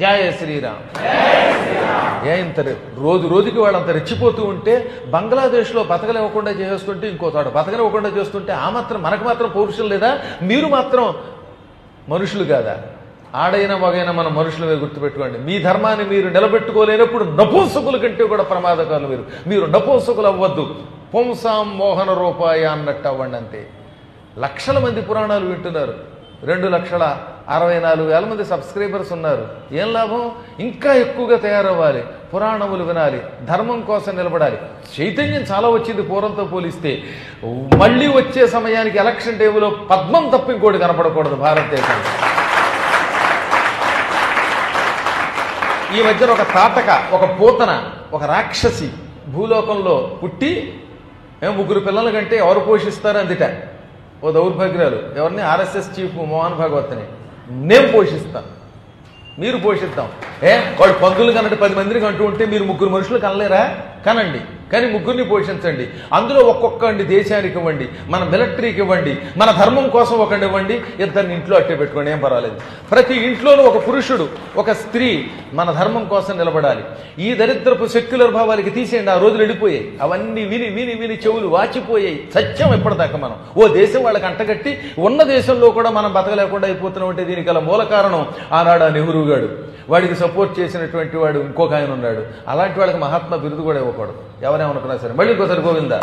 జయ శ్రీరామ్. ఏ ఇంత రోజు రోజుకి వాళ్ళంత రెచ్చిపోతూ ఉంటే బంగ్లాదేశ్లో బతకలేవకుండా చేసుకుంటే ఇంకో చోట బతకలేవకుండా చేస్తుంటే ఆ మాత్రం మనకు మాత్రం పౌరుషం లేదా? మీరు మాత్రం మనుషులు కాదా? ఆడైనా మగైనా మనం మనుషులమే గుర్తుపెట్టుకోండి. మీ ధర్మాన్ని మీరు నిలబెట్టుకోలేనప్పుడు నపుంసకుల కంటే కూడా ప్రమాదకాలు. మీరు నపుంసకులు అవ్వద్దు. పుంసాం మోహన రూపాయ అన్నట్టు అవ్వండి అంతే. లక్షల మంది పురాణాలు వింటున్నారు. 2,64,000 మంది సబ్స్క్రైబర్స్ ఉన్నారు. ఏం లాభం? ఇంకా ఎక్కువగా తయారవ్వాలి, పురాణములు వినాలి, ధర్మం కోసం నిలబడాలి. చైతన్యం చాలా వచ్చింది పూర్వంతో పోలిస్తే. మళ్ళీ వచ్చే సమయానికి ఎలక్షన్ టైంలో పద్మం తప్ప ఇంకోటి కనపడకూడదు భారతదేశంలో. ఈ మధ్యన ఒక తాటక, ఒక పూతన, ఒక రాక్షసి భూలోకంలో పుట్టి 3 పిల్లల కంటే ఎవరు పోషిస్తారు అందుట. ఓ దౌర్భాగ్యాలు. ఎవరిని? ఆర్ఎస్ఎస్ చీఫ్ మోహన్ భాగవత్ని. నేను పోషిస్తాను, మీరు పోషిద్దాం. వాడు పందులు కన్నట్టు 10 మందిని అంటూ ఉంటే మీరు 3 మనుషులు కనలేరా? కనండి, కానీ 3ని పోషించండి. అందులో ఒక్కొక్కండి దేశానికి ఇవ్వండి, మన మిలిటరీకి ఇవ్వండి, మన ధర్మం కోసం ఒకటి ఇవ్వండి. 2 ఇంట్లో అట్టే పెట్టుకోండి, ఏం పర్వాలేదు. ప్రతి ఇంట్లోనూ ఒక పురుషుడు, ఒక స్త్రీ మన ధర్మం కోసం నిలబడాలి. ఈ దరిద్రపు సెక్యులర్ భావాలకి తీసేయండి. ఆ రోజులు వెళ్ళిపోయాయి. అవన్నీ విని విని విని చెవులు వాచిపోయాయి. సత్యం ఎప్పటిదాకా మనం ఓ దేశం వాళ్ళకి అంటగట్టి ఉన్న దేశంలో కూడా మనం బతకలేకుండా అయిపోతున్నాం అంటే దీనికి గల మూల కారణం ఆనాడు ఆ నెహ్రూ గాడు. వాడికి సపోర్ట్ చేసినటువంటి వాడు ఇంకొక ఆయన ఉన్నాడు. అలాంటి వాళ్ళకి మహాత్మా బిరుదు కూడా ఇవ్వకూడదు, ఎవరేమనుకున్నా సరే. మళ్ళీ ఇంకోసారి గోవిందా.